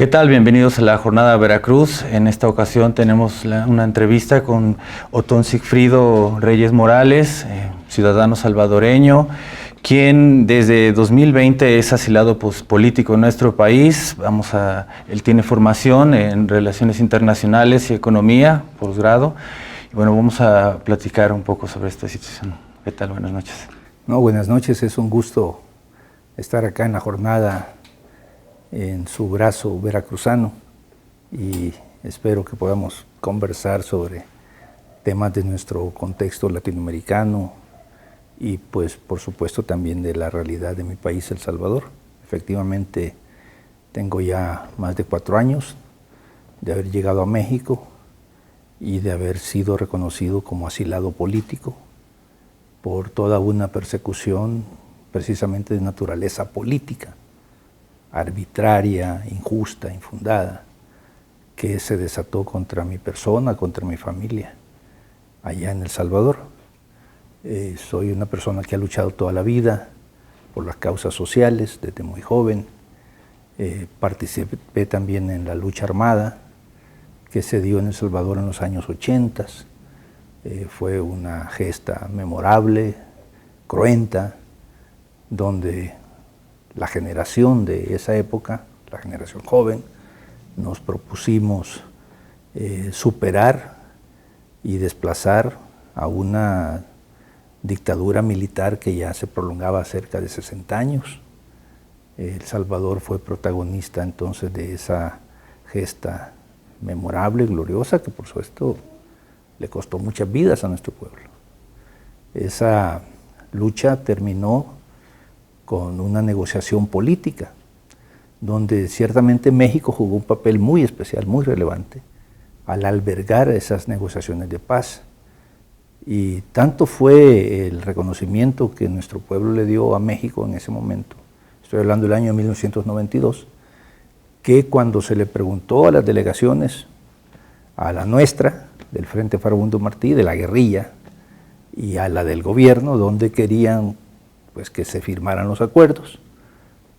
¿Qué tal? Bienvenidos a la Jornada Veracruz. En esta ocasión tenemos una entrevista con Otón Sigfrido Reyes Morales, ciudadano salvadoreño, quien desde 2020 es asilado político en nuestro país. Él tiene formación en Relaciones Internacionales y Economía, posgrado. Y bueno, vamos a platicar un poco sobre esta situación. ¿Qué tal? Buenas noches. Buenas noches, es un gusto estar acá en la jornada en su brazo veracruzano y espero que podamos conversar sobre temas de nuestro contexto latinoamericano y pues por supuesto también de la realidad de mi país, El Salvador. Efectivamente tengo ya más de 4 años de haber llegado a México y de haber sido reconocido como asilado político por toda una persecución precisamente de naturaleza política, arbitraria, injusta, infundada, que se desató contra mi persona, contra mi familia, allá en El Salvador. Soy una persona que ha luchado toda la vida por las causas sociales, desde muy joven. Participé también en la lucha armada que se dio en El Salvador en los años 80. Fue una gesta memorable, cruenta, donde la generación de esa época, la generación joven, nos propusimos superar y desplazar a una dictadura militar que ya se prolongaba cerca de 60 años. El Salvador fue protagonista entonces de esa gesta memorable, gloriosa, que por supuesto le costó muchas vidas a nuestro pueblo. Esa lucha terminó con una negociación política, donde ciertamente México jugó un papel muy especial, muy relevante, al albergar esas negociaciones de paz. Y tanto fue el reconocimiento que nuestro pueblo le dio a México en ese momento, estoy hablando del año 1992, que cuando se le preguntó a las delegaciones, a la nuestra, del Frente Farabundo Martí, de la guerrilla, y a la del gobierno, donde querían pues que se firmaran los acuerdos,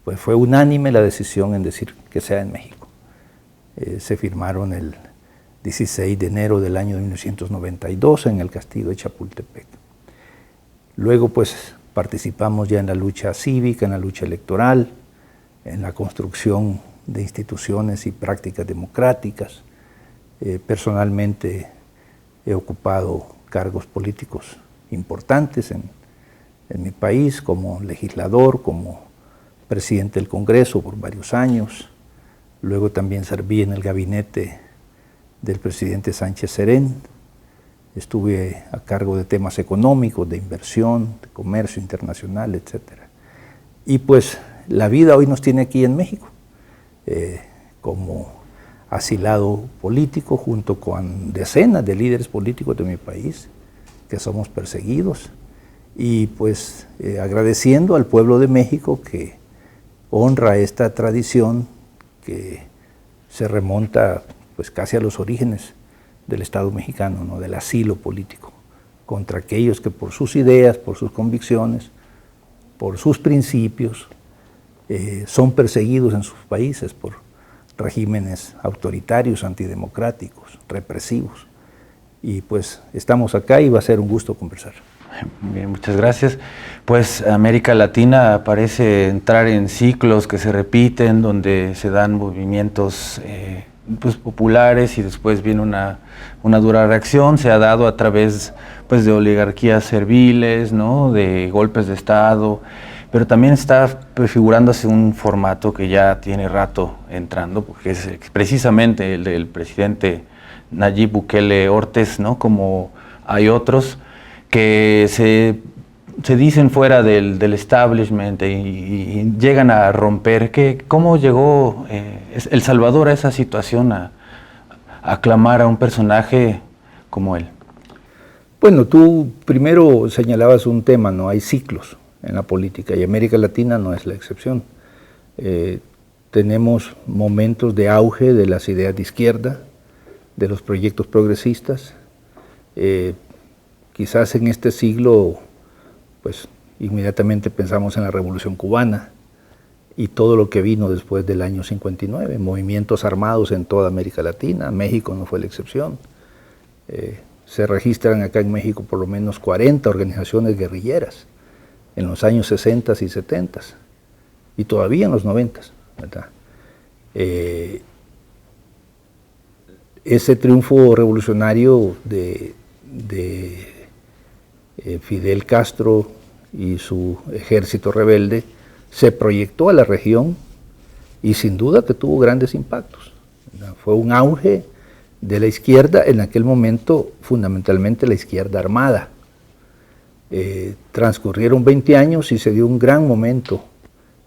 pues fue unánime la decisión en decir que sea en México. Se firmaron el 16 de enero del año 1992 en el castillo de Chapultepec. Luego pues participamos ya en la lucha cívica, en la lucha electoral, en la construcción de instituciones y prácticas democráticas. Personalmente he ocupado cargos políticos importantes en mi país, como legislador, como presidente del Congreso por varios años. Luego también serví en el gabinete del presidente Sánchez Serén. Estuve a cargo de temas económicos, de inversión, de comercio internacional, etc. Y pues la vida hoy nos tiene aquí en México, como asilado político, junto con decenas de líderes políticos de mi país, que somos perseguidos. Y pues agradeciendo al pueblo de México que honra esta tradición que se remonta pues casi a los orígenes del Estado mexicano, ¿no? Del asilo político contra aquellos que por sus ideas, por sus convicciones, por sus principios son perseguidos en sus países por regímenes autoritarios, antidemocráticos, represivos. Y pues estamos acá y va a ser un gusto conversar. Bien, muchas gracias. Pues América Latina parece entrar en ciclos que se repiten, donde se dan movimientos pues populares y después viene una dura reacción. Se ha dado a través pues de oligarquías serviles, ¿no? De golpes de Estado, pero también está prefigurándose un formato que ya tiene rato entrando, porque es precisamente el del presidente Nayib Bukele Ortiz, ¿no? Como hay otros que se dicen fuera del establishment y llegan a romper. ¿Cómo llegó El Salvador a esa situación, a aclamar a un personaje como él? Bueno, tú primero señalabas un tema, ¿no? Hay ciclos en la política y América Latina no es la excepción. Tenemos momentos de auge de las ideas de izquierda, de los proyectos progresistas. Quizás en este siglo, pues inmediatamente pensamos en la Revolución Cubana, y todo lo que vino después del año 59, movimientos armados en toda América Latina, México no fue la excepción. Se registran acá en México por lo menos 40 organizaciones guerrilleras en los años 60 y 70 y todavía en los 90, ¿verdad? Ese triunfo revolucionario de Fidel Castro y su ejército rebelde se proyectó a la región y sin duda que tuvo grandes impactos, ¿verdad? Fue un auge de la izquierda, en aquel momento fundamentalmente la izquierda armada. Transcurrieron 20 años y se dio un gran momento,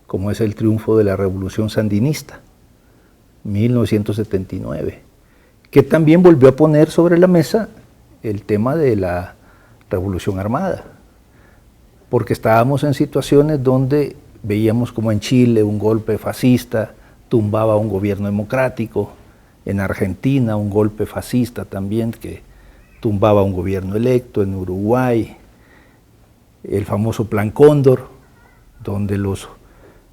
como es el triunfo de la Revolución Sandinista, 1979, que también volvió a poner sobre la mesa el tema de la Revolución Armada, porque estábamos en situaciones donde veíamos como en Chile un golpe fascista tumbaba un gobierno democrático, en Argentina un golpe fascista también que tumbaba un gobierno electo, en Uruguay el famoso Plan Cóndor, donde los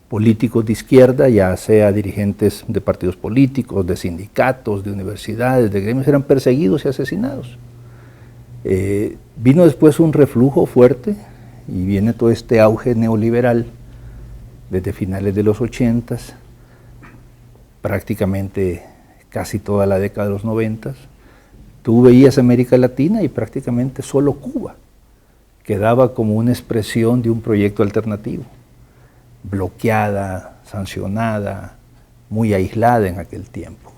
políticos de izquierda, ya sea dirigentes de partidos políticos, de sindicatos, de universidades, de gremios, eran perseguidos y asesinados. Vino después un reflujo fuerte y viene todo este auge neoliberal desde finales de los 80, prácticamente casi toda la década de los 90. Tú veías América Latina y prácticamente solo Cuba quedaba como una expresión de un proyecto alternativo, bloqueada, sancionada, muy aislada en aquel tiempo.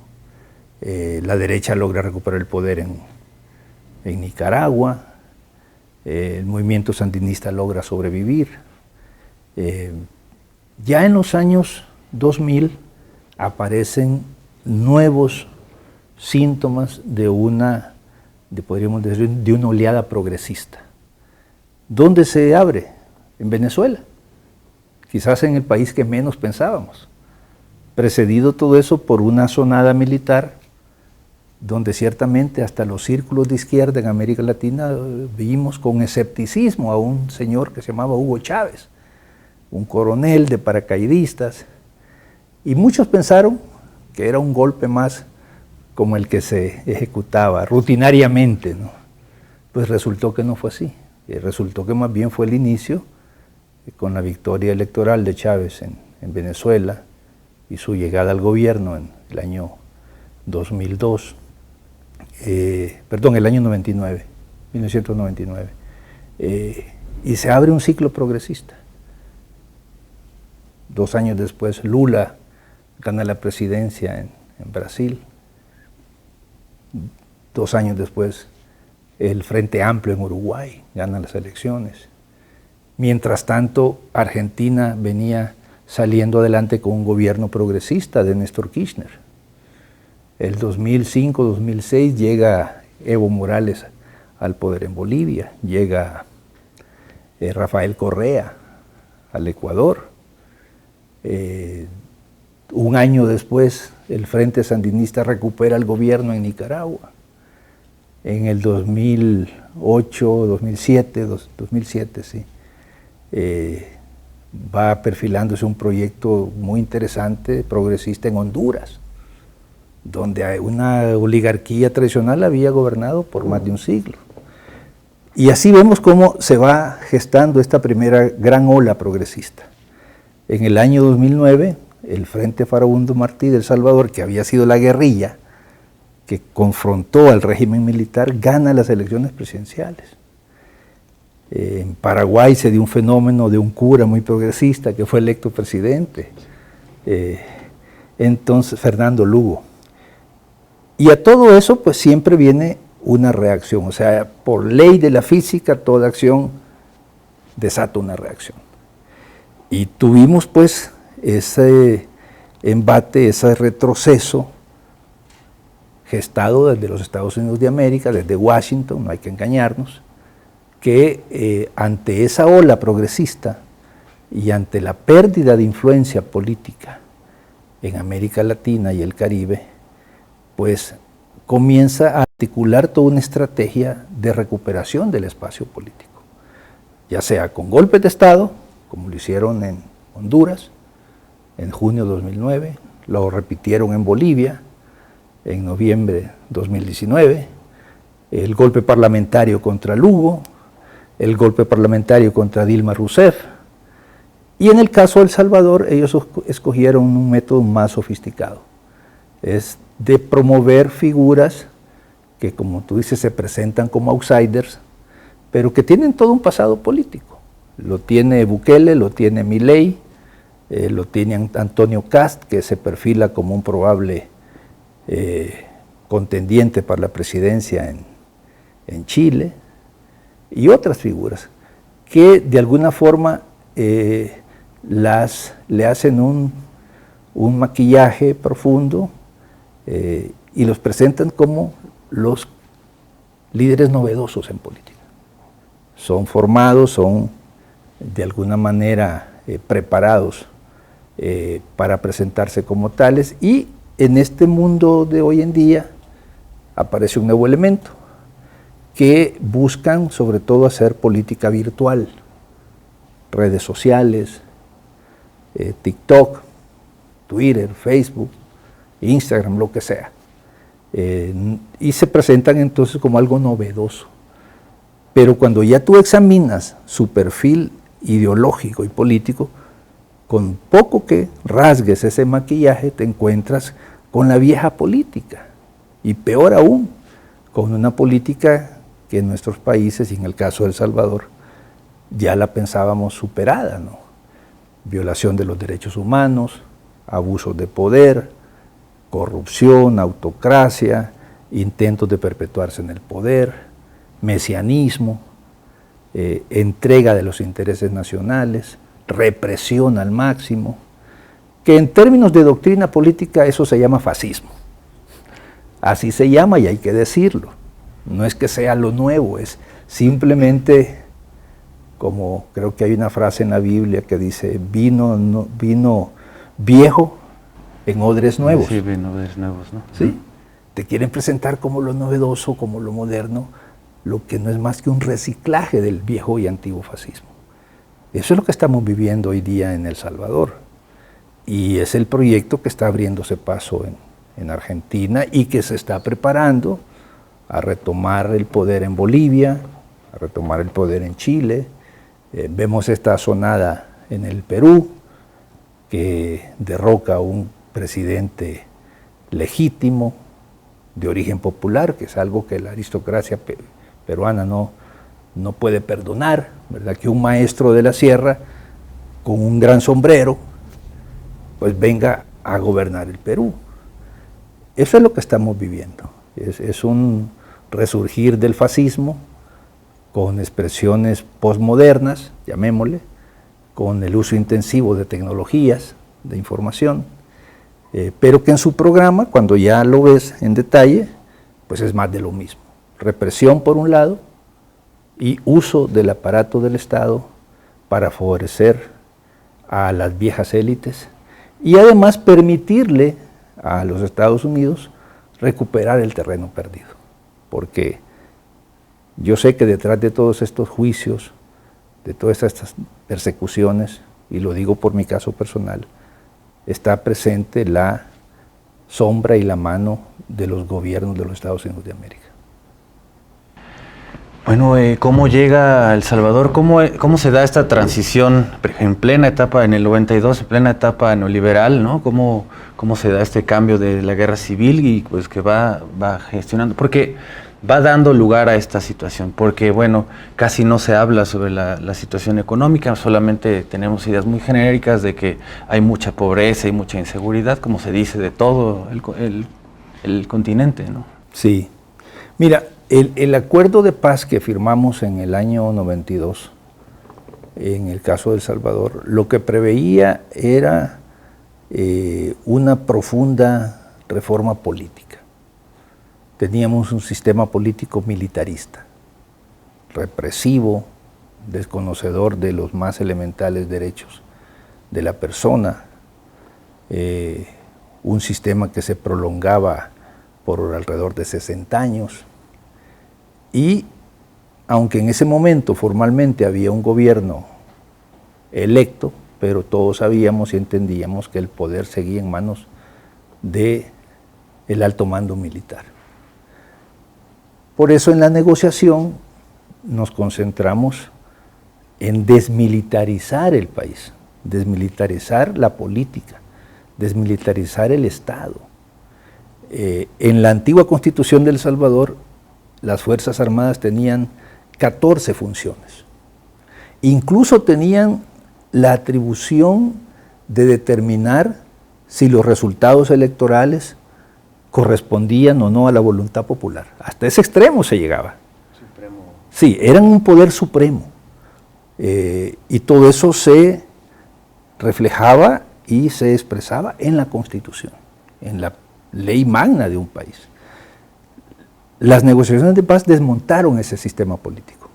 La derecha logra recuperar el poder en Nicaragua, el movimiento sandinista logra sobrevivir. Ya en los años 2000 aparecen nuevos síntomas podríamos decir, de una oleada progresista. ¿Dónde se abre? En Venezuela, quizás en el país que menos pensábamos, precedido todo eso por una asonada militar, donde ciertamente hasta los círculos de izquierda en América Latina vimos con escepticismo a un señor que se llamaba Hugo Chávez, un coronel de paracaidistas, y muchos pensaron que era un golpe más como el que se ejecutaba rutinariamente, ¿no? Pues resultó que no fue así. Resultó que más bien fue el inicio, con la victoria electoral de Chávez en Venezuela y su llegada al gobierno en el año 2002, el año 1999, y se abre un ciclo progresista. 2 años después, Lula gana la presidencia en Brasil. 2 años después, el Frente Amplio en Uruguay gana las elecciones. Mientras tanto, Argentina venía saliendo adelante con un gobierno progresista de Néstor Kirchner. El 2005-2006 llega Evo Morales al poder en Bolivia, llega Rafael Correa al Ecuador. Un año después, el Frente Sandinista recupera el gobierno en Nicaragua. En el 2008, 2007, sí, va perfilándose un proyecto muy interesante, progresista en Honduras, donde una oligarquía tradicional había gobernado por más de un siglo. Y así vemos cómo se va gestando esta primera gran ola progresista. En el año 2009, el Frente Farabundo Martí de El Salvador, que había sido la guerrilla que confrontó al régimen militar, gana las elecciones presidenciales. En Paraguay se dio un fenómeno de un cura muy progresista que fue electo presidente, entonces Fernando Lugo. Y a todo eso pues siempre viene una reacción, o sea, por ley de la física toda acción desata una reacción. Y tuvimos pues ese embate, ese retroceso gestado desde los Estados Unidos de América, desde Washington, no hay que engañarnos, que ante esa ola progresista y ante la pérdida de influencia política en América Latina y el Caribe, pues comienza a articular toda una estrategia de recuperación del espacio político, ya sea con golpes de Estado, como lo hicieron en Honduras, en junio de 2009, lo repitieron en Bolivia en noviembre de 2019, el golpe parlamentario contra Lugo, el golpe parlamentario contra Dilma Rousseff, y en el caso de El Salvador ellos escogieron un método más sofisticado, es de promover figuras que, como tú dices, se presentan como outsiders, pero que tienen todo un pasado político. Lo tiene Bukele, lo tiene Milei, lo tiene Antonio Kast, que se perfila como un probable contendiente para la presidencia en Chile, y otras figuras que de alguna forma le hacen un maquillaje profundo y los presentan como los líderes novedosos en política. Son formados, son de alguna manera preparados para presentarse como tales, y en este mundo de hoy en día aparece un nuevo elemento que buscan sobre todo hacer política virtual, redes sociales, TikTok, Twitter, Facebook, Instagram, lo que sea, y se presentan entonces como algo novedoso. Pero cuando ya tú examinas su perfil ideológico y político, con poco que rasgues ese maquillaje te encuentras con la vieja política, y peor aún, con una política que en nuestros países, y en el caso de El Salvador, ya la pensábamos superada, ¿no? Violación de los derechos humanos, abusos de poder, corrupción, autocracia, intentos de perpetuarse en el poder, mesianismo, entrega de los intereses nacionales, represión al máximo, que en términos de doctrina política eso se llama fascismo. Así se llama y hay que decirlo. No es que sea lo nuevo, es simplemente, como creo que hay una frase en la Biblia que dice, vino viejo en odres nuevos. Sí, vino odres nuevos, ¿no? ¿Sí? Te quieren presentar como lo novedoso, como lo moderno, lo que no es más que un reciclaje del viejo y antiguo fascismo. Eso es lo que estamos viviendo hoy día en El Salvador, y es el proyecto que está abriéndose paso en Argentina y que se está preparando a retomar el poder en Bolivia, a retomar el poder en Chile. Vemos esta sonada en el Perú, que derroca a un presidente legítimo, de origen popular, que es algo que la aristocracia peruana no puede perdonar, ¿verdad? Que un maestro de la sierra, con un gran sombrero, pues venga a gobernar el Perú. Eso es lo que estamos viviendo. Es un resurgir del fascismo con expresiones posmodernas, llamémosle, con el uso intensivo de tecnologías de información, pero que en su programa, cuando ya lo ves en detalle, pues es más de lo mismo. Represión por un lado y uso del aparato del Estado para favorecer a las viejas élites y además permitirle a los Estados Unidos recuperar el terreno perdido. Porque yo sé que detrás de todos estos juicios, de todas estas persecuciones, y lo digo por mi caso personal, está presente la sombra y la mano de los gobiernos de los Estados Unidos de América. Bueno, ¿cómo llega a El Salvador? ¿Cómo se da esta transición en plena etapa, en el 92, en plena etapa neoliberal, ¿no? ¿Cómo se da este cambio de la guerra civil y pues que va gestionando? Porque va dando lugar a esta situación, porque bueno, casi no se habla sobre la situación económica, solamente tenemos ideas muy genéricas de que hay mucha pobreza y mucha inseguridad, como se dice de todo el continente, ¿no? Sí. Mira, el acuerdo de paz que firmamos en el año 92, en el caso de El Salvador, lo que preveía era una profunda reforma política. Teníamos un sistema político militarista, represivo, desconocedor de los más elementales derechos de la persona, un sistema que se prolongaba por alrededor de 60 años, y aunque en ese momento formalmente había un gobierno electo, pero todos sabíamos y entendíamos que el poder seguía en manos del alto mando militar. Por eso en la negociación nos concentramos en desmilitarizar el país, desmilitarizar la política, desmilitarizar el Estado. En la antigua Constitución de El Salvador, las Fuerzas Armadas tenían 14 funciones. Incluso tenían la atribución de determinar si los resultados electorales correspondían o no a la voluntad popular. Hasta ese extremo se llegaba. Supremo. Sí, eran un poder supremo. Y todo eso se reflejaba y se expresaba en la Constitución, en la ley magna de un país. Las negociaciones de paz desmontaron ese sistema político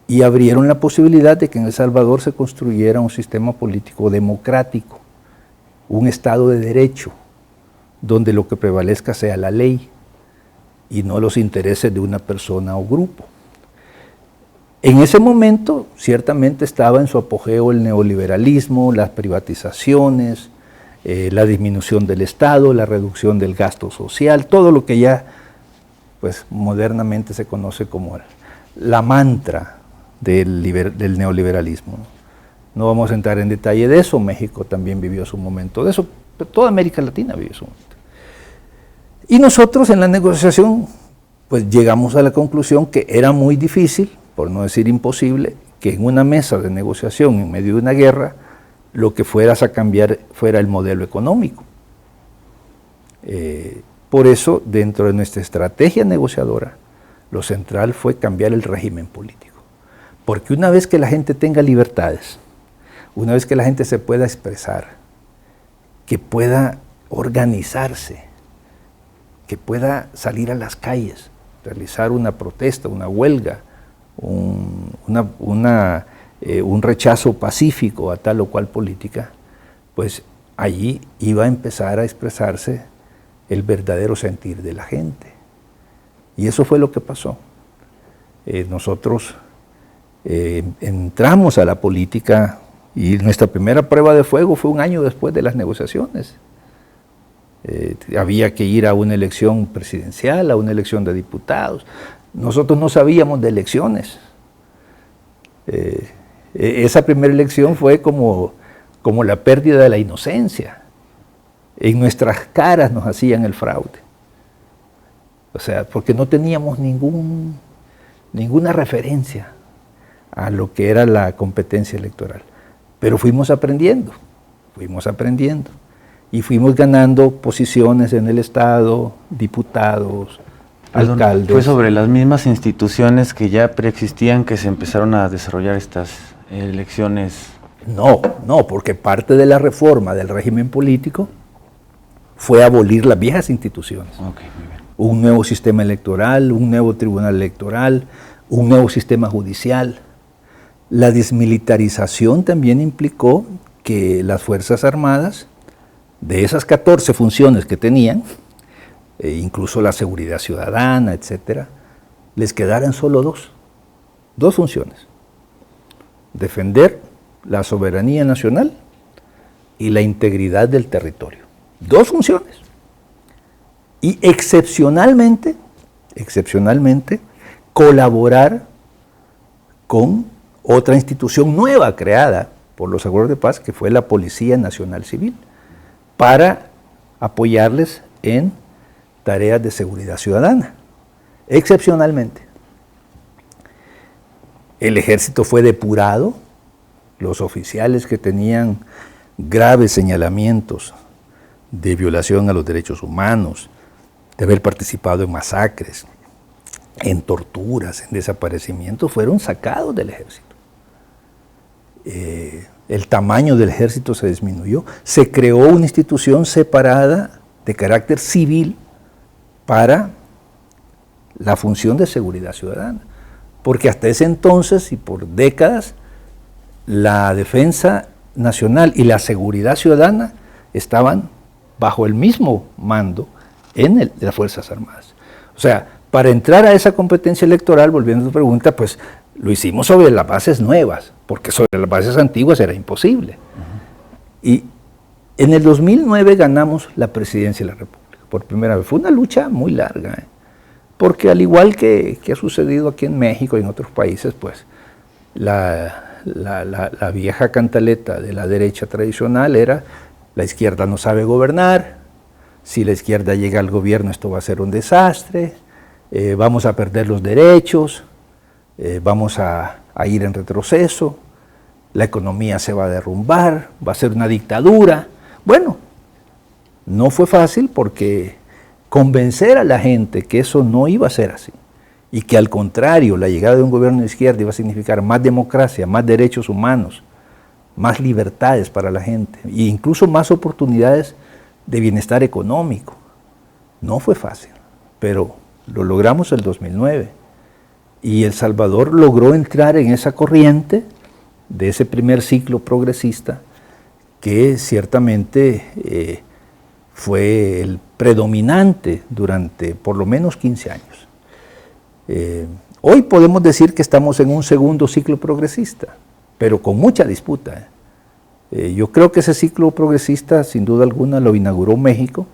y abrieron la posibilidad de que en El Salvador se construyera un sistema político democrático, un Estado de derecho, donde lo que prevalezca sea la ley y no los intereses de una persona o grupo. En ese momento, ciertamente estaba en su apogeo el neoliberalismo, las privatizaciones, la disminución del Estado, la reducción del gasto social, todo lo que ya pues, modernamente se conoce como la mantra del neoliberalismo. No vamos a entrar en detalle de eso, México también vivió su momento de eso, pero toda América Latina vivió su momento. Y nosotros en la negociación pues llegamos a la conclusión que era muy difícil, por no decir imposible, que en una mesa de negociación en medio de una guerra, lo que fueras a cambiar fuera el modelo económico. Por eso, dentro de nuestra estrategia negociadora, lo central fue cambiar el régimen político. Porque una vez que la gente tenga libertades, una vez que la gente se pueda expresar, que pueda organizarse, que pueda salir a las calles, realizar una protesta, una huelga, un rechazo pacífico a tal o cual política, pues allí iba a empezar a expresarse el verdadero sentir de la gente. Y eso fue lo que pasó. Nosotros entramos a la política y nuestra primera prueba de fuego fue un año después de las negociaciones. Había que ir a una elección presidencial, a una elección de diputados. Nosotros no sabíamos de elecciones. Esa primera elección fue como la pérdida de la inocencia. En nuestras caras nos hacían el fraude. O sea, porque no teníamos ninguna referencia a lo que era la competencia electoral. Pero fuimos aprendiendo y fuimos ganando posiciones en el Estado, diputados, alcaldes. ¿Fue sobre las mismas instituciones que ya preexistían que se empezaron a desarrollar estas elecciones? No, porque parte de la reforma del régimen político fue abolir las viejas instituciones. Okay, muy bien. Un nuevo sistema electoral, un nuevo tribunal electoral, un nuevo sistema judicial. La desmilitarización también implicó que las Fuerzas Armadas, de esas 14 funciones que tenían, incluso la seguridad ciudadana, etcétera, les quedaran solo dos funciones: defender la soberanía nacional y la integridad del territorio. 2 funciones. Y excepcionalmente, colaborar con otra institución nueva creada por los acuerdos de paz, que fue la Policía Nacional Civil, para apoyarles en tareas de seguridad ciudadana, excepcionalmente. El ejército fue depurado, los oficiales que tenían graves señalamientos de violación a los derechos humanos, de haber participado en masacres, en torturas, en desaparecimientos, fueron sacados del ejército. El tamaño del ejército se disminuyó, se creó una institución separada de carácter civil para la función de seguridad ciudadana, porque hasta ese entonces y por décadas la defensa nacional y la seguridad ciudadana estaban bajo el mismo mando de las Fuerzas Armadas. O sea, para entrar a esa competencia electoral, volviendo a tu pregunta, pues lo hicimos sobre las bases nuevas, porque sobre las bases antiguas era imposible. Y en el 2009 ganamos la presidencia de la República, por primera vez. Fue una lucha muy larga, porque al igual que ha sucedido aquí en México y en otros países, pues la vieja cantaleta de la derecha tradicional era: la izquierda no sabe gobernar, si la izquierda llega al gobierno esto va a ser un desastre, vamos a perder los derechos, vamos a ir en retroceso, la economía se va a derrumbar, va a ser una dictadura. Bueno, no fue fácil, porque convencer a la gente que eso no iba a ser así, y que al contrario, la llegada de un gobierno de izquierda iba a significar más democracia, más derechos humanos, más libertades para la gente, e incluso más oportunidades de bienestar económico. No fue fácil, pero lo logramos el 2009. Y El Salvador logró entrar en esa corriente de ese primer ciclo progresista que ciertamente fue el predominante durante por lo menos 15 años. Hoy podemos decir que estamos en un segundo ciclo progresista, pero con mucha disputa. Yo creo que ese ciclo progresista, sin duda alguna, lo inauguró México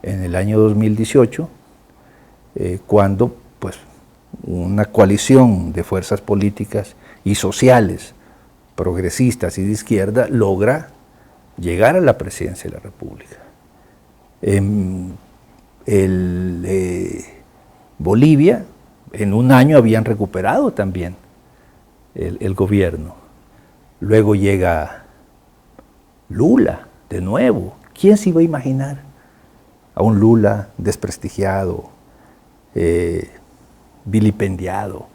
en el año 2018, cuando pues, una coalición de fuerzas políticas y sociales, progresistas y de izquierda, logra llegar a la presidencia de la República. Bolivia, en un año habían recuperado también el gobierno. Luego llega Lula, de nuevo. ¿Quién se iba a imaginar a un Lula desprestigiado, vilipendiado?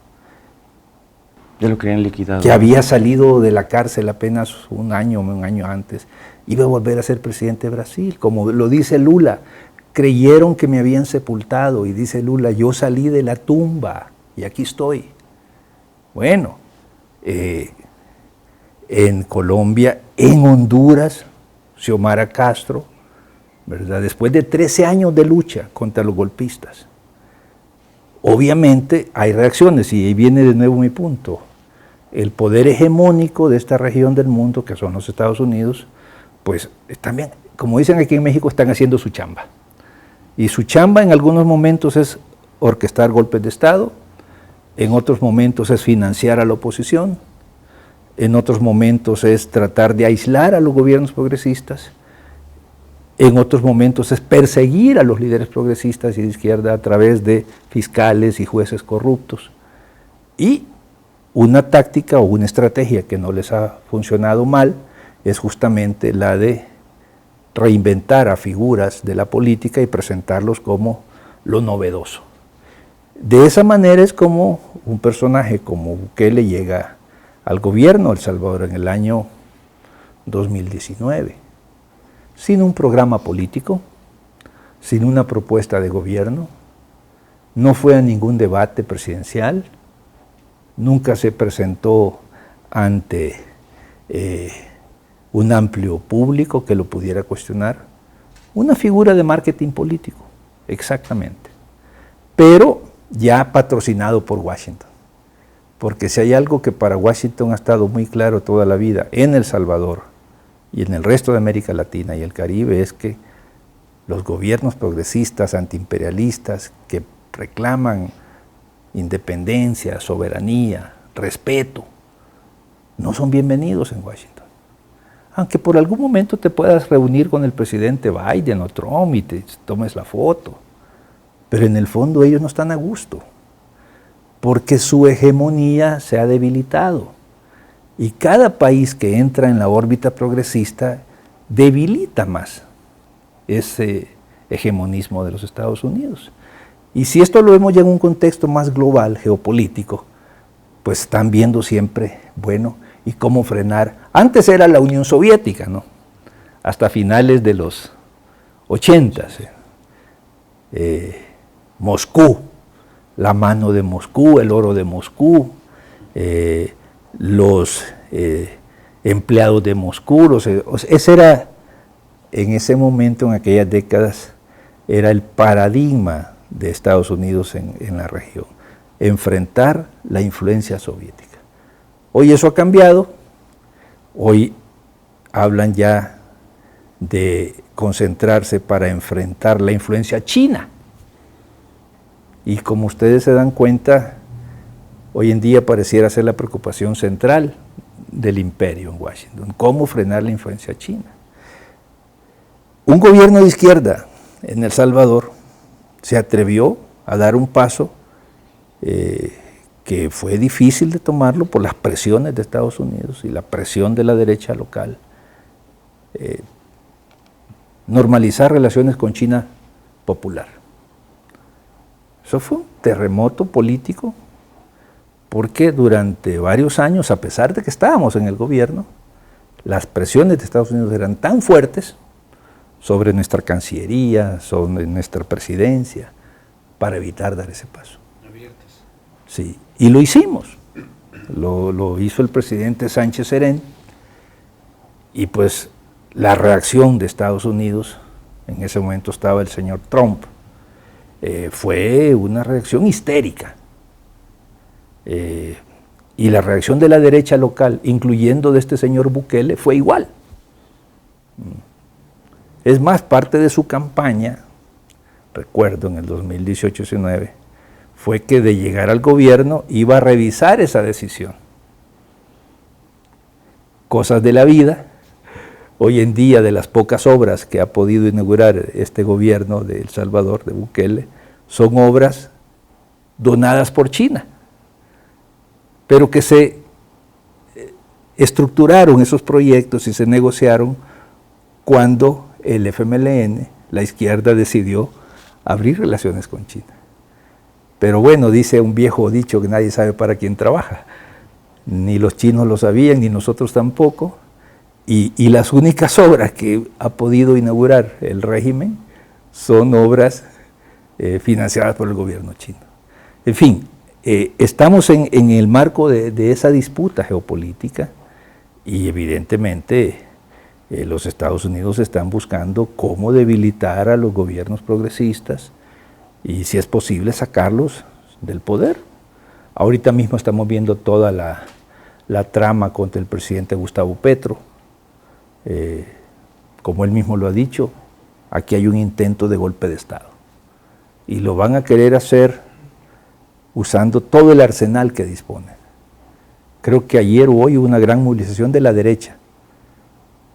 Ya lo querían liquidado. Que había salido de la cárcel apenas un año antes. Iba a volver a ser presidente de Brasil, como lo dice Lula. Creyeron que me habían sepultado, y dice Lula: yo salí de la tumba y aquí estoy. Bueno, en Colombia, en Honduras, Xiomara Castro, ¿verdad? Después de 13 años de lucha contra los golpistas. Obviamente hay reacciones, y ahí viene de nuevo mi punto. El poder hegemónico de esta región del mundo, que son los Estados Unidos, pues también, como dicen aquí en México, están haciendo su chamba. Y su chamba en algunos momentos es orquestar golpes de Estado, en otros momentos es financiar a la oposición, en otros momentos es tratar de aislar a los gobiernos progresistas, en otros momentos es perseguir a los líderes progresistas y de izquierda a través de fiscales y jueces corruptos. Y una táctica o una estrategia que no les ha funcionado mal es justamente la de reinventar a figuras de la política y presentarlos como lo novedoso. De esa manera es como un personaje como Bukele llega al gobierno de El Salvador en el año 2019, sin un programa político, sin una propuesta de gobierno, no fue a ningún debate presidencial, nunca se presentó ante un amplio público que lo pudiera cuestionar. Una figura de marketing político, exactamente, pero ya patrocinado por Washington. Porque si hay algo que para Washington ha estado muy claro toda la vida en El Salvador y en el resto de América Latina y el Caribe, es que los gobiernos progresistas, antiimperialistas, que reclaman independencia, soberanía, respeto, no son bienvenidos en Washington. Aunque por algún momento te puedas reunir con el presidente Biden o Trump y te tomes la foto, pero en el fondo ellos no están a gusto, porque su hegemonía se ha debilitado. Y cada país que entra en la órbita progresista debilita más ese hegemonismo de los Estados Unidos. Y si esto lo vemos ya en un contexto más global, geopolítico, pues están viendo siempre, bueno, y cómo frenar. Antes era la Unión Soviética, ¿no? Hasta finales de los 80s. Moscú, la mano de Moscú, el oro de Moscú, los empleados de Moscú. Ese era, en ese momento, en aquellas décadas, era el paradigma de Estados Unidos en la región, enfrentar la influencia soviética. Hoy eso ha cambiado, hoy hablan ya de concentrarse para enfrentar la influencia china. Y como ustedes se dan cuenta, hoy en día pareciera ser la preocupación central del imperio en Washington, cómo frenar la influencia china. Un gobierno de izquierda en El Salvador se atrevió a dar un paso que fue difícil de tomarlo por las presiones de Estados Unidos y la presión de la derecha local. Normalizar relaciones con China popular. Eso fue un terremoto político porque durante varios años, a pesar de que estábamos en el gobierno, las presiones de Estados Unidos eran tan fuertes sobre nuestra Cancillería, sobre nuestra presidencia, para evitar dar ese paso. Sí, y lo hicimos. Lo hizo el presidente Sánchez Serén, y pues la reacción de Estados Unidos, en ese momento estaba el señor Trump, fue una reacción histérica. Y la reacción de la derecha local, incluyendo de este señor Bukele, fue igual. Es más, parte de su campaña, recuerdo en el 2018-19, fue que de llegar al gobierno iba a revisar esa decisión. Cosas de la vida. Hoy en día, de las pocas obras que ha podido inaugurar este gobierno de El Salvador, de Bukele, son obras donadas por China, pero que se estructuraron esos proyectos y se negociaron cuando el FMLN, la izquierda, decidió abrir relaciones con China. Pero bueno, dice un viejo dicho que nadie sabe para quién trabaja. Ni los chinos lo sabían, ni nosotros tampoco. Y las únicas obras que ha podido inaugurar el régimen son obras financiadas por el gobierno chino. En fin, estamos en el marco de esa disputa geopolítica y evidentemente los Estados Unidos están buscando cómo debilitar a los gobiernos progresistas y, si es posible, sacarlos del poder. Ahorita mismo estamos viendo toda la trama contra el presidente Gustavo Petro. Como él mismo lo ha dicho, aquí hay un intento de golpe de Estado. Y lo van a querer hacer usando todo el arsenal que disponen. Creo que ayer o hoy hubo una gran movilización de la derecha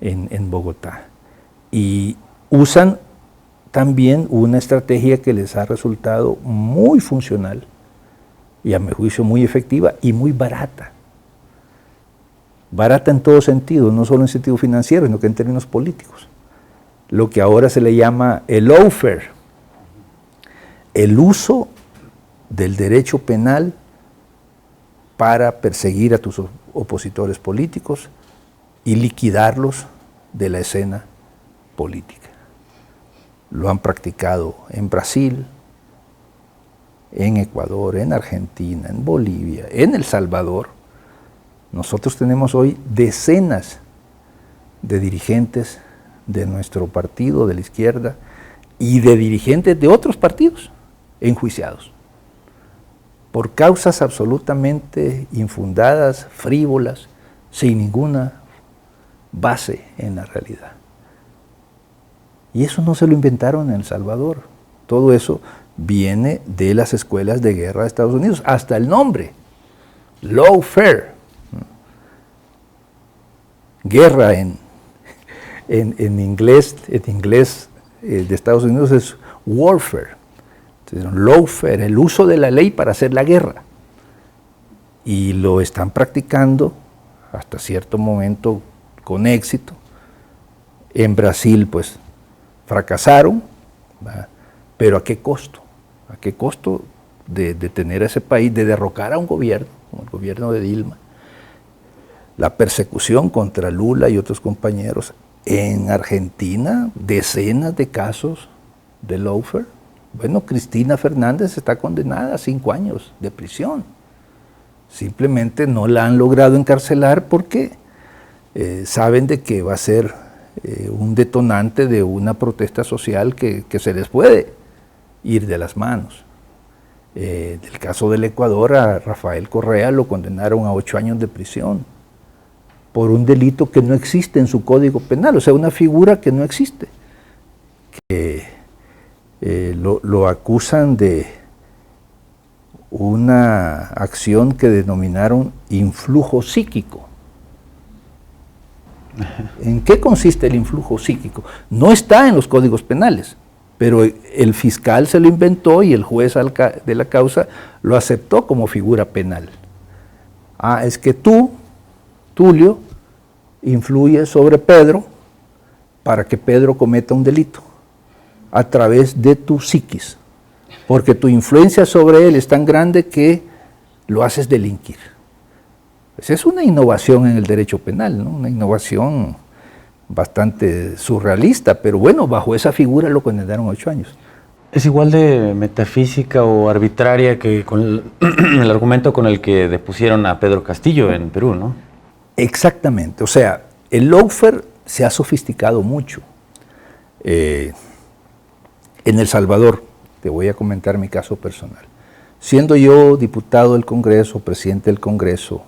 en Bogotá. Y usan también una estrategia que les ha resultado muy funcional y, a mi juicio, muy efectiva y muy barata. Barata en todo sentido, no solo en sentido financiero, sino que en términos políticos. Lo que ahora se le llama el lawfare, el uso del derecho penal para perseguir a tus opositores políticos y liquidarlos de la escena política. Lo han practicado en Brasil, en Ecuador, en Argentina, en Bolivia, en El Salvador. Nosotros tenemos hoy decenas de dirigentes de nuestro partido, de la izquierda, y de dirigentes de otros partidos enjuiciados por causas absolutamente infundadas, frívolas, sin ninguna base en la realidad. Y eso no se lo inventaron en El Salvador. Todo eso viene de las escuelas de guerra de Estados Unidos, hasta el nombre, lawfare. Guerra en inglés de Estados Unidos es warfare. Entonces, lawfare, el uso de la ley para hacer la guerra. Y lo están practicando hasta cierto momento con éxito. En Brasil, pues, fracasaron, ¿verdad? Pero ¿a qué costo? ¿A qué costo de tener a ese país, de derrocar a un gobierno, como el gobierno de Dilma? La persecución contra Lula y otros compañeros. En Argentina, decenas de casos de lawfare. Bueno, Cristina Fernández está condenada a 5 años de prisión. Simplemente no la han logrado encarcelar porque saben de que va a ser un detonante de una protesta social que se les puede ir de las manos. Del caso del Ecuador, a Rafael Correa lo condenaron a 8 años de prisión. por un delito que no existe en su código penal, o sea, una figura que no existe. Lo acusan de una acción que denominaron influjo psíquico. ¿En qué consiste el influjo psíquico? No está en los códigos penales, pero el fiscal se lo inventó y el juez de la causa lo aceptó como figura penal. Es que tú, Tulio, influyes sobre Pedro para que Pedro cometa un delito a través de tu psiquis, porque tu influencia sobre él es tan grande que lo haces delinquir. Pues es una innovación en el derecho penal, ¿no? Una innovación bastante surrealista, pero bueno, bajo esa figura lo condenaron 8 años. ¿Es igual de metafísica o arbitraria que con el argumento con el que depusieron a Pedro Castillo en Perú, no? Exactamente, o sea, el lawfare se ha sofisticado mucho. En El Salvador, te voy a comentar mi caso personal. Siendo yo diputado del Congreso, presidente del Congreso,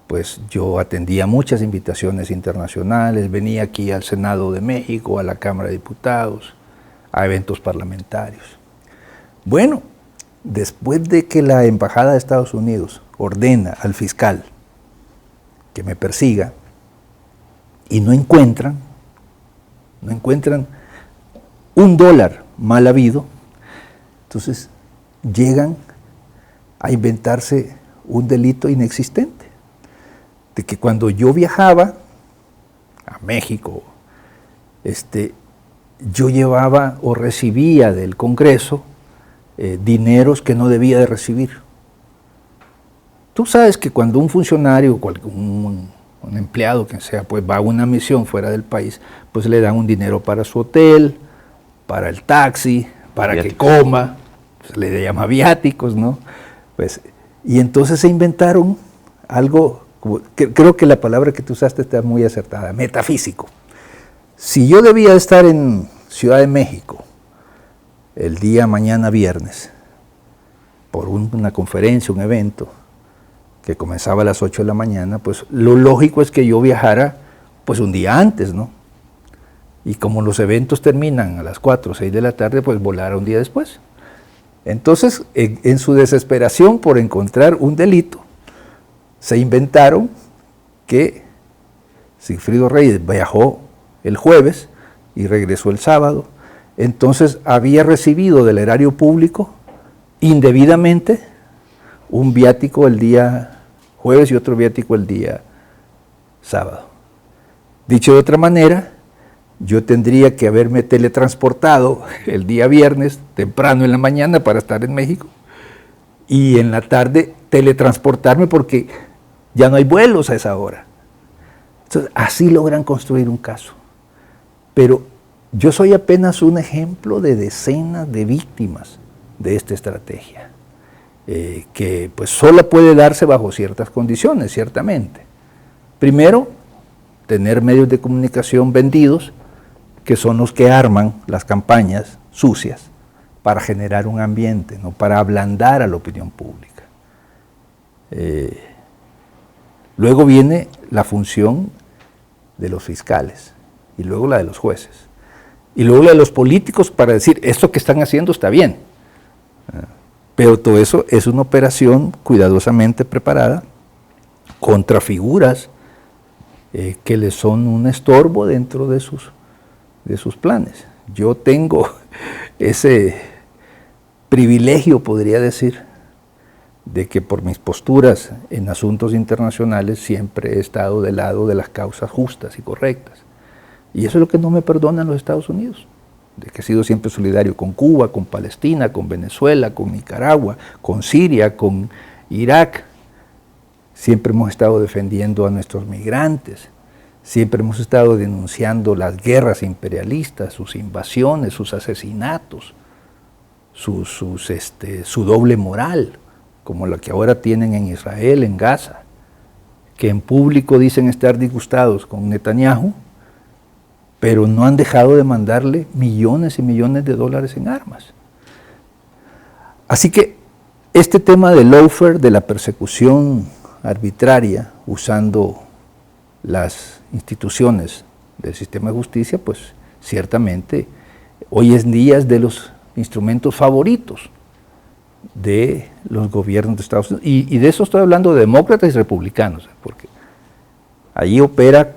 pues yo atendía muchas invitaciones internacionales, venía aquí al Senado de México, a la Cámara de Diputados, a eventos parlamentarios. Bueno, después de que la Embajada de Estados Unidos ordena al fiscal que me persiga y no encuentran $1 mal habido, entonces llegan a inventarse un delito inexistente. De que cuando yo viajaba a México, yo llevaba o recibía del Congreso dineros que no debía de recibir. Tú sabes que cuando un funcionario, un empleado, quien sea, pues va a una misión fuera del país, pues le dan un dinero para su hotel, para el taxi, para viáticos. Que coma, pues le llama viáticos, ¿no? Pues, y entonces se inventaron algo, creo que la palabra que tú usaste está muy acertada, metafísico. Si yo debía estar en Ciudad de México el día mañana viernes, por una conferencia, un evento, que comenzaba a las 8 de la mañana, pues lo lógico es que yo viajara pues un día antes, ¿no? Y como los eventos terminan a las 4 o 6 de la tarde, pues volara un día después. Entonces, en su desesperación por encontrar un delito, se inventaron que Sigfrido Reyes viajó el jueves y regresó el sábado, entonces había recibido del erario público indebidamente un viático el día jueves y otro viático el día sábado. Dicho de otra manera, yo tendría que haberme teletransportado el día viernes temprano en la mañana para estar en México y en la tarde teletransportarme porque ya no hay vuelos a esa hora. Entonces, así logran construir un caso. Pero yo soy apenas un ejemplo de decenas de víctimas de esta estrategia, que pues solo puede darse bajo ciertas condiciones, ciertamente. Primero, tener medios de comunicación vendidos, que son los que arman las campañas sucias para generar un ambiente, ¿no? Para ablandar a la opinión pública. Luego viene la función de los fiscales, y luego la de los jueces, y luego la de los políticos para decir, esto que están haciendo está bien. Pero todo eso es una operación cuidadosamente preparada contra figuras que les son un estorbo dentro de sus planes. Yo tengo ese privilegio, podría decir, de que por mis posturas en asuntos internacionales siempre he estado del lado de las causas justas y correctas. Y eso es lo que no me perdonan los Estados Unidos, de que he sido siempre solidario con Cuba, con Palestina, con Venezuela, con Nicaragua, con Siria, con Irak. Siempre hemos estado defendiendo a nuestros migrantes, siempre hemos estado denunciando las guerras imperialistas, sus invasiones, sus asesinatos, su doble moral, como la que ahora tienen en Israel, en Gaza, que en público dicen estar disgustados con Netanyahu, pero no han dejado de mandarle millones y millones de dólares en armas. Así que este tema del lawfare, de la persecución arbitraria, usando las instituciones del sistema de justicia, pues ciertamente hoy en día es de los instrumentos favoritos de los gobiernos de Estados Unidos. Y de eso estoy hablando de demócratas y republicanos, porque allí opera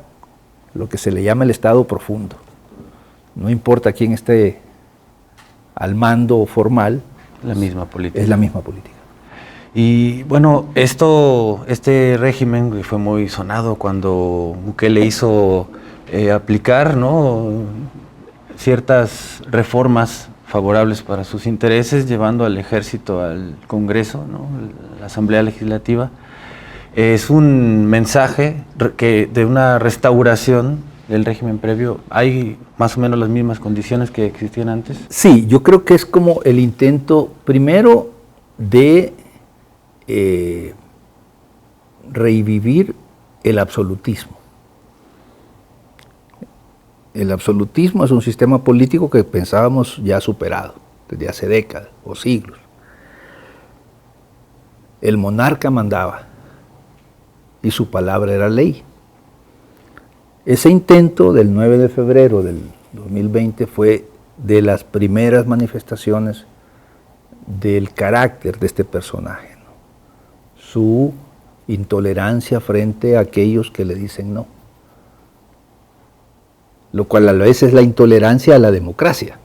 lo que se le llama el Estado profundo. No importa quién esté al mando formal, La misma política. es la misma política. Y bueno, este régimen fue muy sonado cuando Bukele hizo aplicar, ¿no?, ciertas reformas favorables para sus intereses, llevando al ejército al Congreso, ¿no?, la Asamblea Legislativa. Es un mensaje de una restauración del régimen previo. ¿Hay más o menos las mismas condiciones que existían antes? Sí, yo creo que es como el intento primero de revivir el absolutismo. El absolutismo es un sistema político que pensábamos ya superado desde hace décadas o siglos. El monarca mandaba y su palabra era ley. Ese intento del 9 de febrero del 2020 fue de las primeras manifestaciones del carácter de este personaje, ¿no? Su intolerancia frente a aquellos que le dicen no. Lo cual a la vez es la intolerancia a la democracia,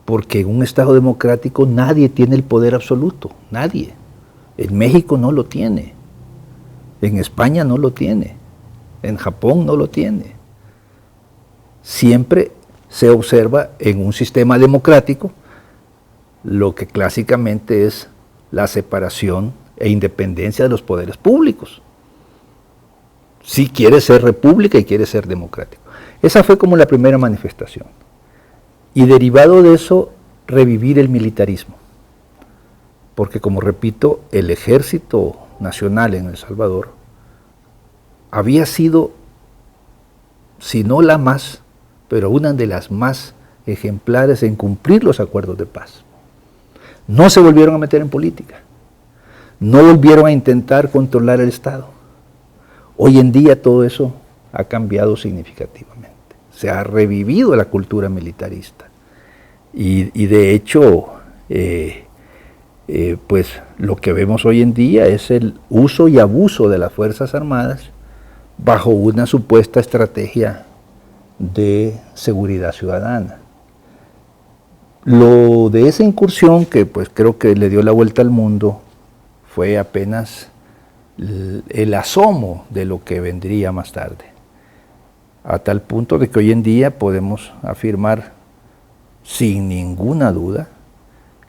porque en un Estado democrático nadie tiene el poder absoluto, nadie. En México no lo tiene, en España no lo tiene, en Japón no lo tiene. Siempre se observa en un sistema democrático lo que clásicamente es la separación e independencia de los poderes públicos. Si quiere ser república y quiere ser democrático. Esa fue como la primera manifestación. Y derivado de eso, revivir el militarismo. Porque, como repito, el ejército nacional en El Salvador había sido, si no la más, pero una de las más ejemplares en cumplir los acuerdos de paz. No se volvieron a meter en política. No volvieron a intentar controlar el Estado. Hoy en día todo eso ha cambiado significativamente. Se ha revivido la cultura militarista. Y de hecho, pues lo que vemos hoy en día es el uso y abuso de las Fuerzas Armadas bajo una supuesta estrategia de seguridad ciudadana. Lo de esa incursión, que pues creo que le dio la vuelta al mundo, fue apenas el asomo de lo que vendría más tarde, a tal punto de que hoy en día podemos afirmar sin ninguna duda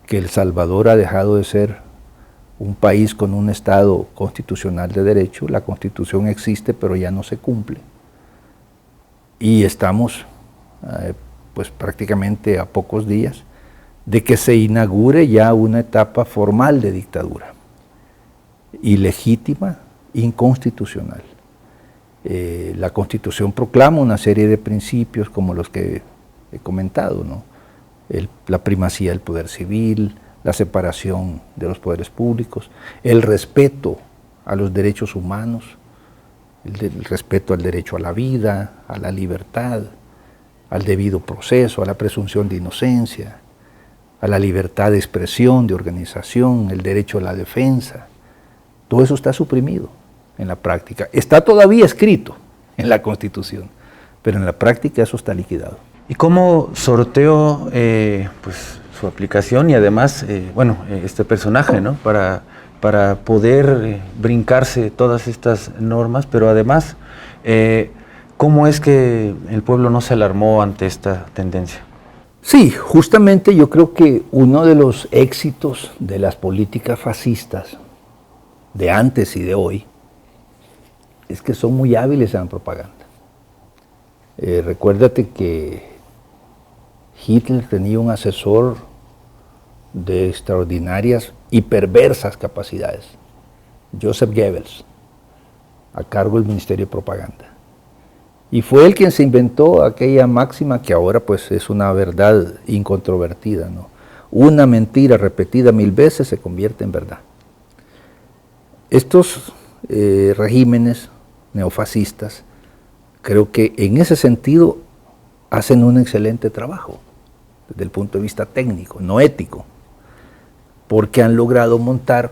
que El Salvador ha dejado de ser un país con un Estado constitucional de derecho. La Constitución existe, pero ya no se cumple. Y estamos pues prácticamente a pocos días de que se inaugure ya una etapa formal de dictadura, ilegítima, inconstitucional. La Constitución proclama una serie de principios como los que he comentado, ¿no? La primacía del poder civil, la separación de los poderes públicos, el respeto a los derechos humanos, el respeto al derecho a la vida, a la libertad, al debido proceso, a la presunción de inocencia, a la libertad de expresión, de organización, el derecho a la defensa. Todo eso está suprimido en la práctica. Está todavía escrito en la Constitución, pero en la práctica eso está liquidado. ¿Y cómo sorteó pues, su aplicación y además, este personaje, ¿no?, para poder brincarse todas estas normas, pero además, ¿cómo es que el pueblo no se alarmó ante esta tendencia? Sí, justamente yo creo que uno de los éxitos de las políticas fascistas de antes y de hoy es que son muy hábiles en la propaganda. Recuérdate que Hitler tenía un asesor de extraordinarias y perversas capacidades, Joseph Goebbels, a cargo del Ministerio de Propaganda. Y fue él quien se inventó aquella máxima que ahora pues es una verdad incontrovertida, ¿no? Una mentira repetida 1000 veces se convierte en verdad. Estos regímenes neofascistas, creo que en ese sentido hacen un excelente trabajo desde el punto de vista técnico, no ético, porque han logrado montar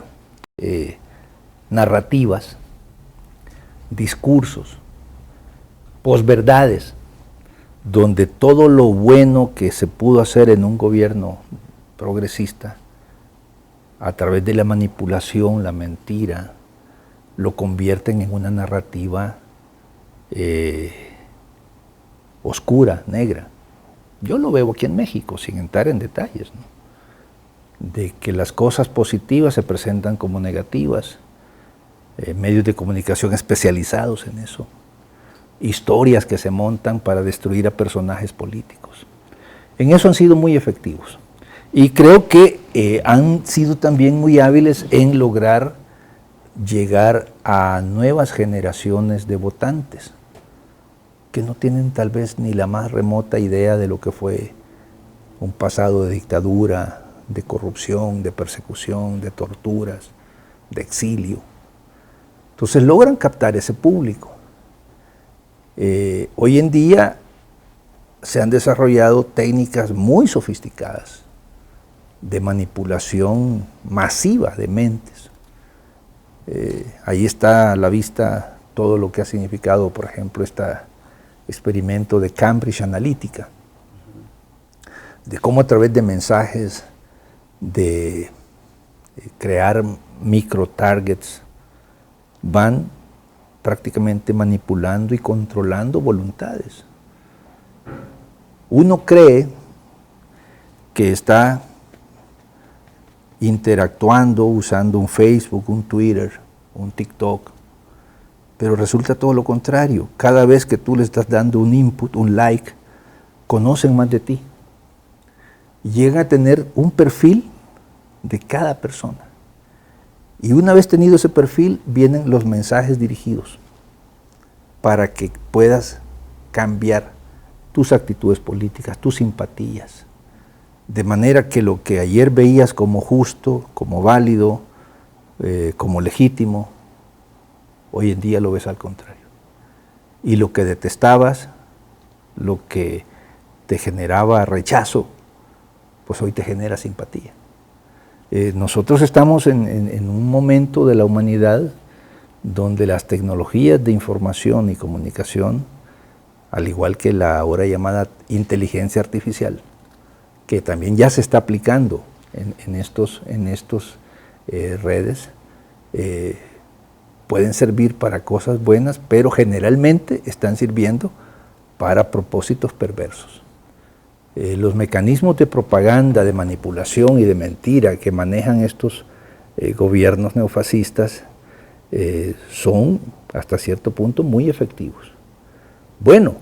narrativas, discursos, posverdades, donde todo lo bueno que se pudo hacer en un gobierno progresista, a través de la manipulación, la mentira, lo convierten en una narrativa oscura, negra. Yo lo veo aquí en México, sin entrar en detalles, ¿no? De que las cosas positivas se presentan como negativas, medios de comunicación especializados en eso, historias que se montan para destruir a personajes políticos. En eso han sido muy efectivos. Y creo que han sido también muy hábiles en lograr llegar a nuevas generaciones de votantes que no tienen tal vez ni la más remota idea de lo que fue un pasado de dictadura, de corrupción, de persecución, de torturas, de exilio. Entonces logran captar ese público. Hoy en día se han desarrollado técnicas muy sofisticadas de manipulación masiva de mentes. Ahí está a la vista todo lo que ha significado, por ejemplo, este experimento de Cambridge Analytica, de cómo a través de mensajes, de crear micro-targets, van prácticamente manipulando y controlando voluntades. Uno cree que está interactuando usando un Facebook, un Twitter, un TikTok, pero resulta todo lo contrario. Cada vez que tú le estás dando un input, un like, conocen más de ti. Llega a tener un perfil de cada persona. Y una vez tenido ese perfil, vienen los mensajes dirigidos para que puedas cambiar tus actitudes políticas, tus simpatías. De manera que lo que ayer veías como justo, como válido, como legítimo, hoy en día lo ves al contrario. Y lo que detestabas, lo que te generaba rechazo, pues hoy te genera simpatía. Nosotros estamos en un momento de la humanidad donde las tecnologías de información y comunicación, al igual que la ahora llamada inteligencia artificial, que también ya se está aplicando en estos redes, pueden servir para cosas buenas, pero generalmente están sirviendo para propósitos perversos. Los mecanismos de propaganda, de manipulación y de mentira que manejan estos gobiernos neofascistas son hasta cierto punto muy efectivos. Bueno,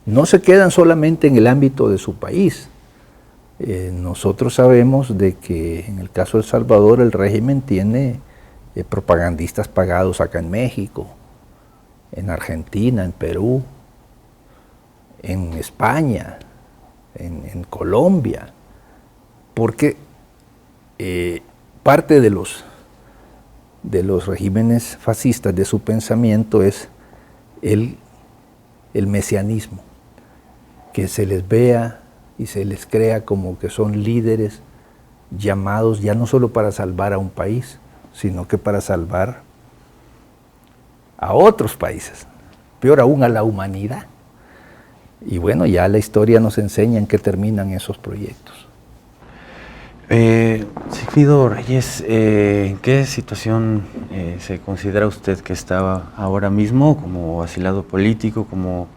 no se quedan solamente en el ámbito de su país. Nosotros sabemos de que en el caso de El Salvador el régimen tiene propagandistas pagados acá en México, en Argentina, en Perú, en España, en Colombia, porque parte de los regímenes fascistas, de su pensamiento es el mesianismo, que se les vea y se les crea como que son líderes llamados ya no solo para salvar a un país, sino que para salvar a otros países, peor aún a la humanidad. Y bueno, ya la historia nos enseña en qué terminan esos proyectos. Sigfrido Reyes, ¿en qué situación se considera usted que estaba ahora mismo como asilado político, como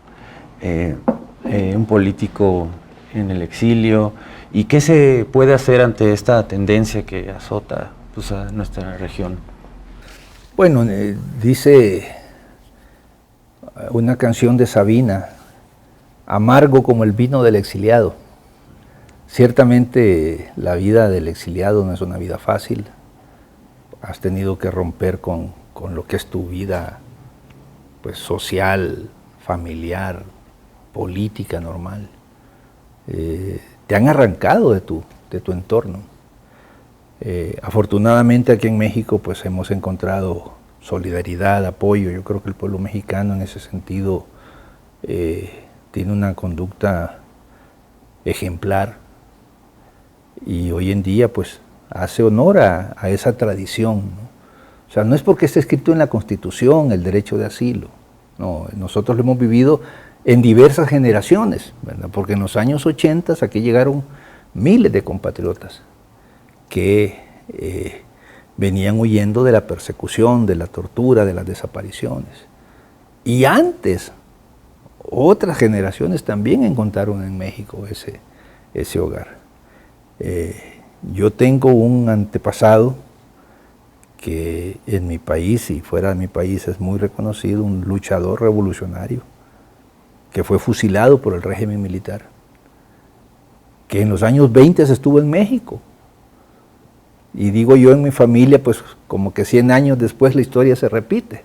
un político en el exilio? ¿Y qué se puede hacer ante esta tendencia que azota pues, a nuestra región? Bueno, dice una canción de Sabina, amargo como el vino del exiliado. Ciertamente la vida del exiliado no es una vida fácil. Has tenido que romper con lo que es tu vida pues, social, familiar, política normal. Te han arrancado de tu entorno. Afortunadamente aquí en México pues, hemos encontrado solidaridad, apoyo. Yo creo que el pueblo mexicano en ese sentido tiene una conducta ejemplar y hoy en día pues hace honor a esa tradición, ¿no? O sea, no es porque esté escrito en la Constitución el derecho de asilo, no, nosotros lo hemos vivido en diversas generaciones, ¿verdad? Porque en los años 80 aquí llegaron miles de compatriotas que venían huyendo de la persecución, de la tortura, de las desapariciones. Y antes, otras generaciones también encontraron en México ese hogar. Yo tengo un antepasado que en mi país y fuera de mi país es muy reconocido, un luchador revolucionario que fue fusilado por el régimen militar, que en los años 20 estuvo en México. Y digo yo en mi familia, pues como que 100 años después la historia se repite.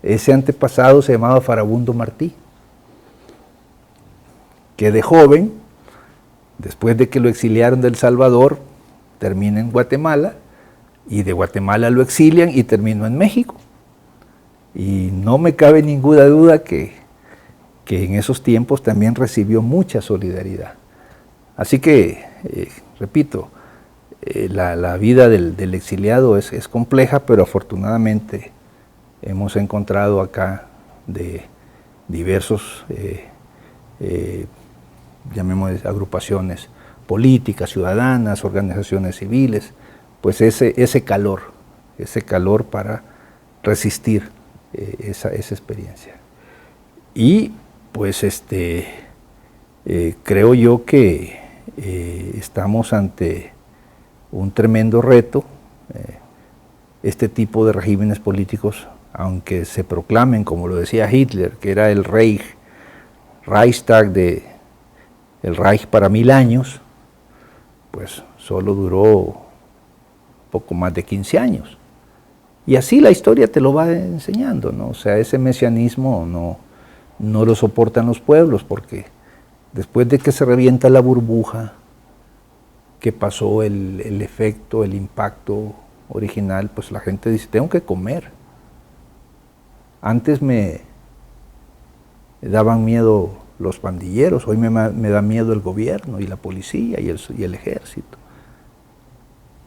Ese antepasado se llamaba Farabundo Martí, que de joven, después de que lo exiliaron de El Salvador, termina en Guatemala, y de Guatemala lo exilian y terminó en México. Y no me cabe ninguna duda que en esos tiempos también recibió mucha solidaridad. Así que, repito, la vida del exiliado es compleja, pero afortunadamente hemos encontrado acá de diversos, llamémosles agrupaciones políticas, ciudadanas, organizaciones civiles, pues ese calor para resistir esa experiencia. Y pues creo yo que estamos ante un tremendo reto. Este tipo de regímenes políticos, aunque se proclamen, como lo decía Hitler, que era el Reichstag el Reich para 1000 años, pues solo duró poco más de 15 años. Y así la historia te lo va enseñando, ¿no? O sea, ese mesianismo no lo soportan los pueblos, porque después de que se revienta la burbuja, que pasó el efecto, el impacto original, pues la gente dice, tengo que comer. Antes me daban miedo los pandilleros, hoy me da miedo el gobierno y la policía y el ejército.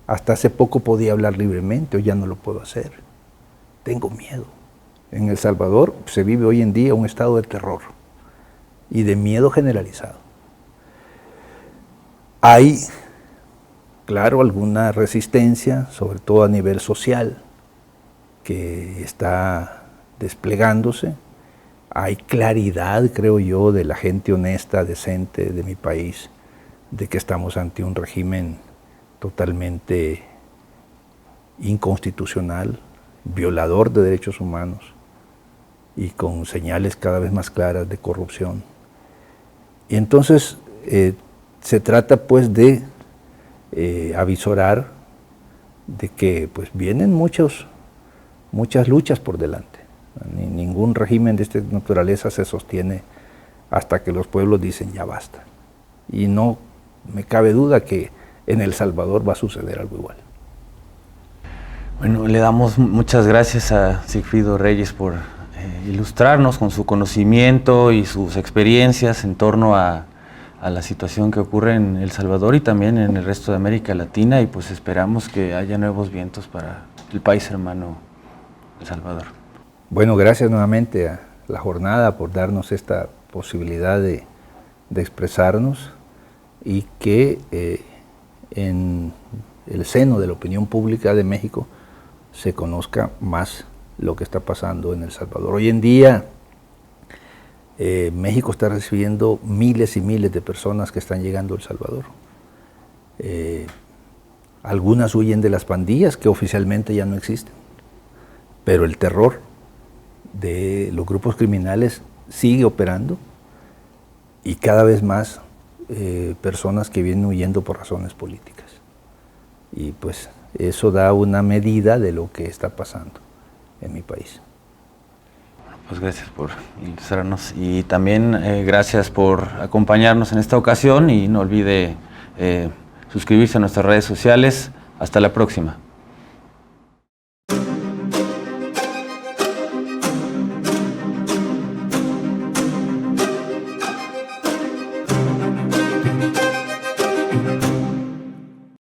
Hasta hace poco podía hablar libremente, hoy ya no lo puedo hacer. Tengo miedo. En El Salvador se vive hoy en día un estado de terror y de miedo generalizado. Hay, claro, alguna resistencia, sobre todo a nivel social, que está desplegándose. Hay claridad, creo yo, de la gente honesta, decente de mi país, de que estamos ante un régimen totalmente inconstitucional, violador de derechos humanos y con señales cada vez más claras de corrupción. Y entonces se trata pues de avisorar de que pues vienen muchas luchas por delante. Ningún régimen de esta naturaleza se sostiene hasta que los pueblos dicen ya basta. Y no me cabe duda que en El Salvador va a suceder algo igual. Bueno, le damos muchas gracias a Sigfrido Reyes por ilustrarnos con su conocimiento y sus experiencias en torno a la situación que ocurre en El Salvador y también en el resto de América Latina, y pues esperamos que haya nuevos vientos para el país hermano El Salvador. Bueno, gracias nuevamente a la jornada por darnos esta posibilidad de expresarnos y que en el seno de la opinión pública de México se conozca más lo que está pasando en El Salvador. Hoy en día México está recibiendo miles y miles de personas que están llegando a El Salvador. Algunas huyen de las pandillas que oficialmente ya no existen, pero el terror de los grupos criminales sigue operando y cada vez más personas que vienen huyendo por razones políticas. Y pues eso da una medida de lo que está pasando en mi país. Pues gracias por ilustrarnos y también gracias por acompañarnos en esta ocasión y no olvide suscribirse a nuestras redes sociales. Hasta la próxima.